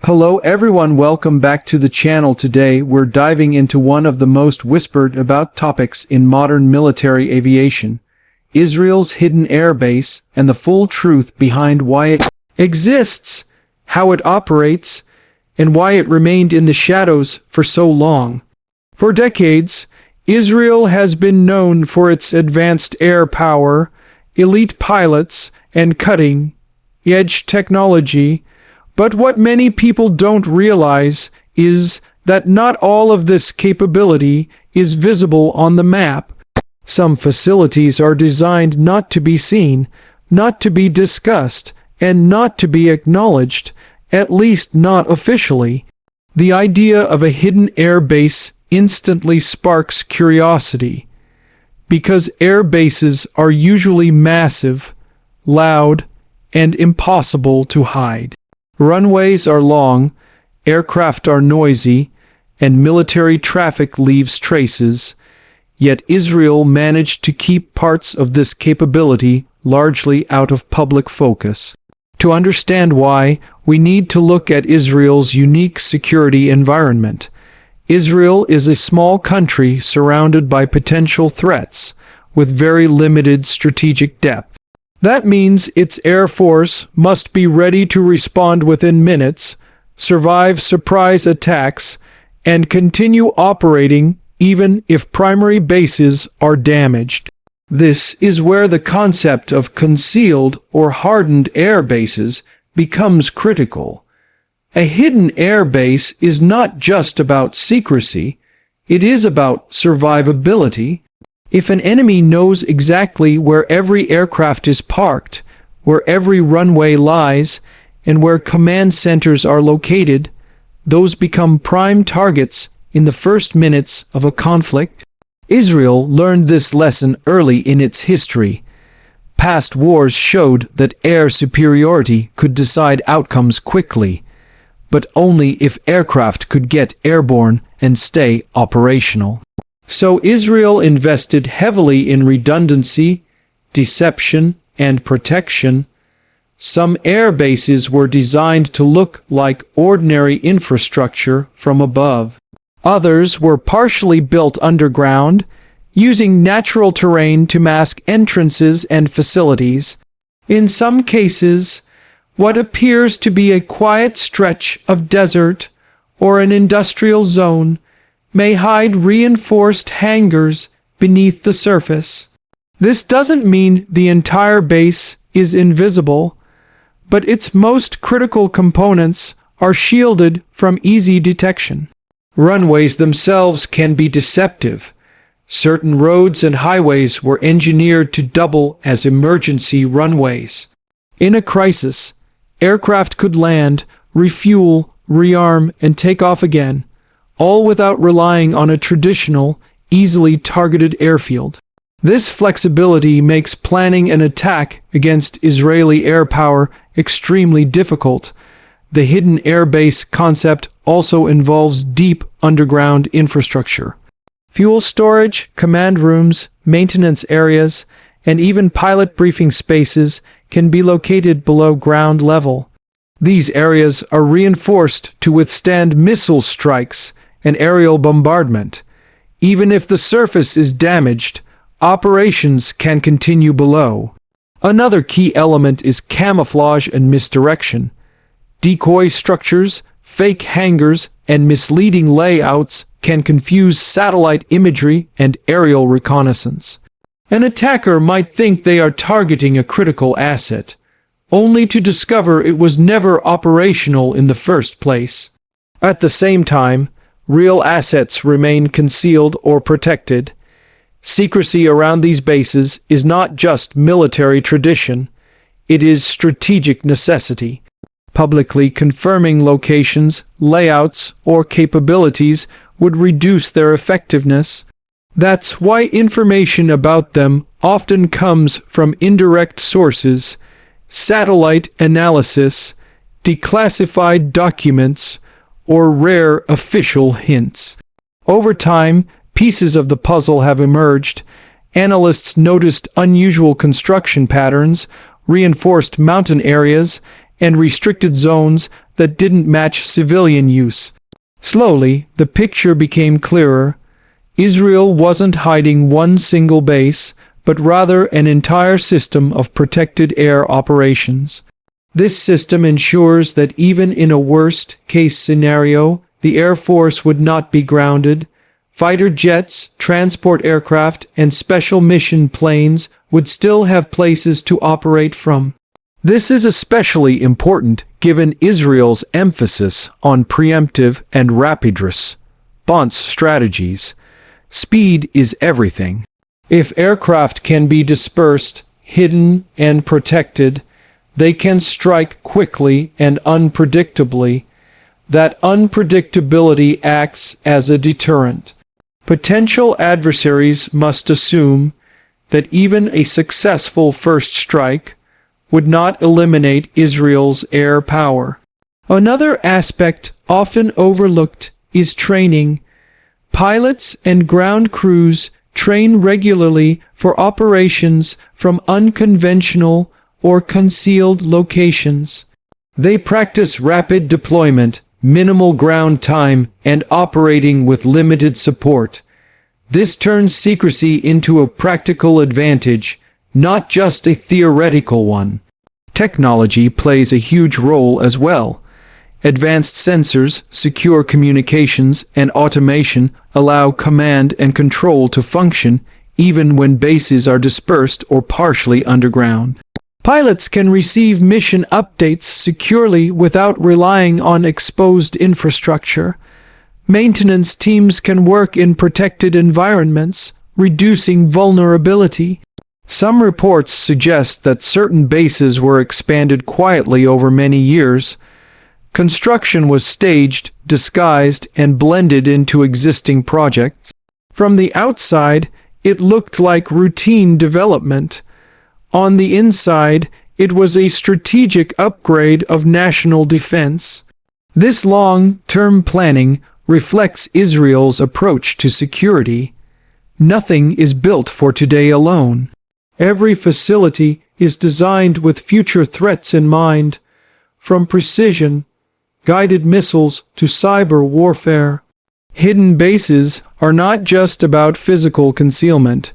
Hello everyone, welcome back to the channel. Today we're diving into one of the most whispered about topics in modern military aviation, Israel's hidden air base and the full truth behind why it exists, how it operates, and why it remained in the shadows for so long. For decades, Israel has been known for its advanced air power, elite pilots, and cutting-edge technology. But what many people don't realize is that not all of this capability is visible on the map. Some facilities are designed not to be seen, not to be discussed, and not to be acknowledged, at least not officially. The idea of a hidden air base instantly sparks curiosity, because air bases are usually massive, loud, and impossible to hide. Runways are long, aircraft are noisy, and military traffic leaves traces, yet Israel managed to keep parts of this capability largely out of public focus. To understand why, we need to look at Israel's unique security environment. Israel is a small country surrounded by potential threats, with very limited strategic depth. That means its air force must be ready to respond within minutes, survive surprise attacks, and continue operating even if primary bases are damaged. This is where the concept of concealed or hardened air bases becomes critical. A hidden air base is not just about secrecy, it is about survivability. If an enemy knows exactly where every aircraft is parked, where every runway lies, and where command centers are located, those become prime targets in the first minutes of a conflict. Israel learned this lesson early in its history. Past wars showed that air superiority could decide outcomes quickly, but only if aircraft could get airborne and stay operational. So Israel invested heavily in redundancy, deception, and protection. Some air bases were designed to look like ordinary infrastructure from above. Others were partially built underground, using natural terrain to mask entrances and facilities. In some cases, what appears to be a quiet stretch of desert or an industrial zone may hide reinforced hangars beneath the surface. This doesn't mean the entire base is invisible, but its most critical components are shielded from easy detection. Runways themselves can be deceptive. Certain roads and highways were engineered to double as emergency runways. In a crisis, aircraft could land, refuel, rearm, and take off again, all without relying on a traditional, easily targeted airfield. This flexibility makes planning an attack against Israeli air power extremely difficult. The hidden air base concept also involves deep underground infrastructure. Fuel storage, command rooms, maintenance areas, and even pilot briefing spaces can be located below ground level. These areas are reinforced to withstand missile strikes and aerial bombardment. Even if the surface is damaged, operations can continue below. Another key element is camouflage and misdirection. Decoy structures, fake hangars, and misleading layouts can confuse satellite imagery and aerial reconnaissance. An attacker might think they are targeting a critical asset, only to discover it was never operational in the first place. At the same time, real assets remain concealed or protected. Secrecy around these bases is not just military tradition, it is strategic necessity. Publicly confirming locations, layouts, or capabilities would reduce their effectiveness. That's why information about them often comes from indirect sources, satellite analysis, declassified documents, or rare official hints. Over time, pieces of the puzzle have emerged. Analysts noticed unusual construction patterns, reinforced mountain areas, and restricted zones that didn't match civilian use. Slowly, the picture became clearer. Israel wasn't hiding one single base, but rather an entire system of protected air operations. This system ensures that even in a worst-case scenario, the Air Force would not be grounded. Fighter jets, transport aircraft, and special mission planes would still have places to operate from. This is especially important given Israel's emphasis on preemptive and rapid response strategies. Speed is everything. If aircraft can be dispersed, hidden, and protected, they can strike quickly and unpredictably. That unpredictability acts as a deterrent. Potential adversaries must assume that even a successful first strike would not eliminate Israel's air power. Another aspect often overlooked is training. Pilots and ground crews train regularly for operations from unconventional or concealed locations. They practice rapid deployment, minimal ground time, and operating with limited support. This turns secrecy into a practical advantage, not just a theoretical one. Technology plays a huge role as well. Advanced sensors, secure communications, and automation allow command and control to function even when bases are dispersed or partially underground. Pilots can receive mission updates securely without relying on exposed infrastructure. Maintenance teams can work in protected environments, reducing vulnerability. Some reports suggest that certain bases were expanded quietly over many years. Construction was staged, disguised, and blended into existing projects. From the outside, it looked like routine development. On the inside, it was a strategic upgrade of national defense. This long-term planning reflects Israel's approach to security. Nothing is built for today alone. Every facility is designed with future threats in mind, from precision guided missiles to cyber warfare. Hidden bases are not just about physical concealment,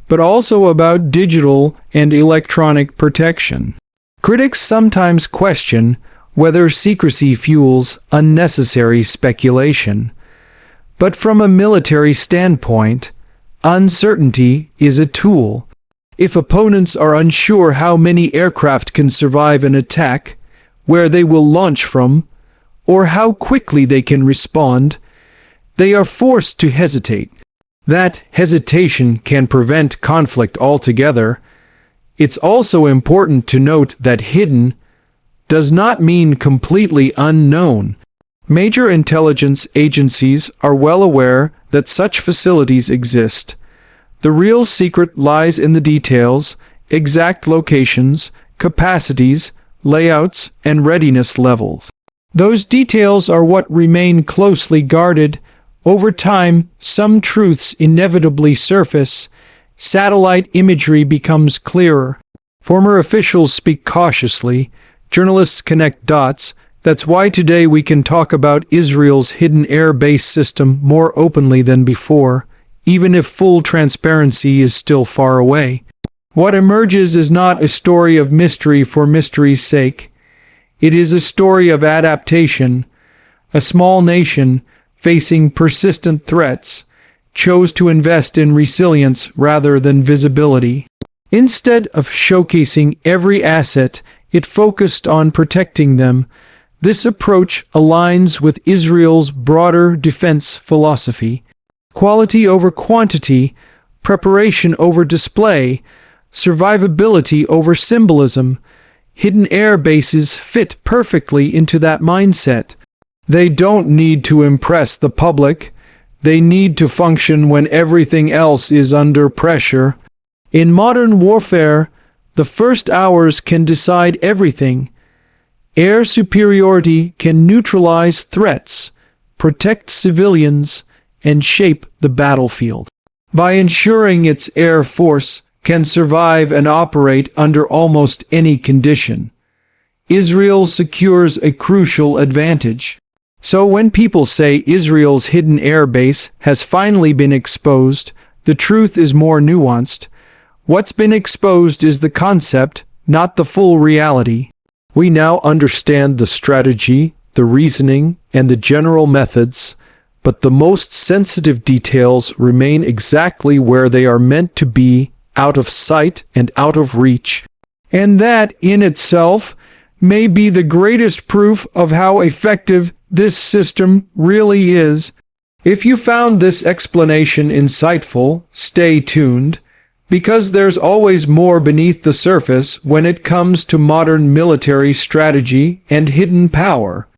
but also about digital and electronic protection. Critics sometimes question whether secrecy fuels unnecessary speculation. But from a military standpoint, uncertainty is a tool. If opponents are unsure how many aircraft can survive an attack, where they will launch from, or how quickly they can respond, they are forced to hesitate. That hesitation can prevent conflict altogether. It's also important to note that hidden does not mean completely unknown. Major intelligence agencies are well aware that such facilities exist. The real secret lies in the details, exact locations, capacities, layouts, and readiness levels. Those details are what remain closely guarded. Over time, some truths inevitably surface. Satellite imagery becomes clearer. Former officials speak cautiously. Journalists connect dots. That's why today we can talk about Israel's hidden air base system more openly than before, even if full transparency is still far away. What emerges is not a story of mystery for mystery's sake. It is a story of adaptation. A small nation, facing persistent threats, chose to invest in resilience rather than visibility. Instead of showcasing every asset, it focused on protecting them. This approach aligns with Israel's broader defense philosophy. Quality over quantity, preparation over display, survivability over symbolism. Hidden air bases fit perfectly into that mindset. They don't need to impress the public. They need to function when everything else is under pressure. In modern warfare, the first hours can decide everything. Air superiority can neutralize threats, protect civilians, and shape the battlefield. By ensuring its air force can survive and operate under almost any condition, Israel secures a crucial advantage. So when people say Israel's hidden air base has finally been exposed, the truth is more nuanced. What's been exposed is the concept, not the full reality. We now understand the strategy, the reasoning, and the general methods, but the most sensitive details remain exactly where they are meant to be, out of sight and out of reach. And that, in itself, may be the greatest proof of how effective this system really is. If you found this explanation insightful, stay tuned, because there's always more beneath the surface when it comes to modern military strategy and hidden power.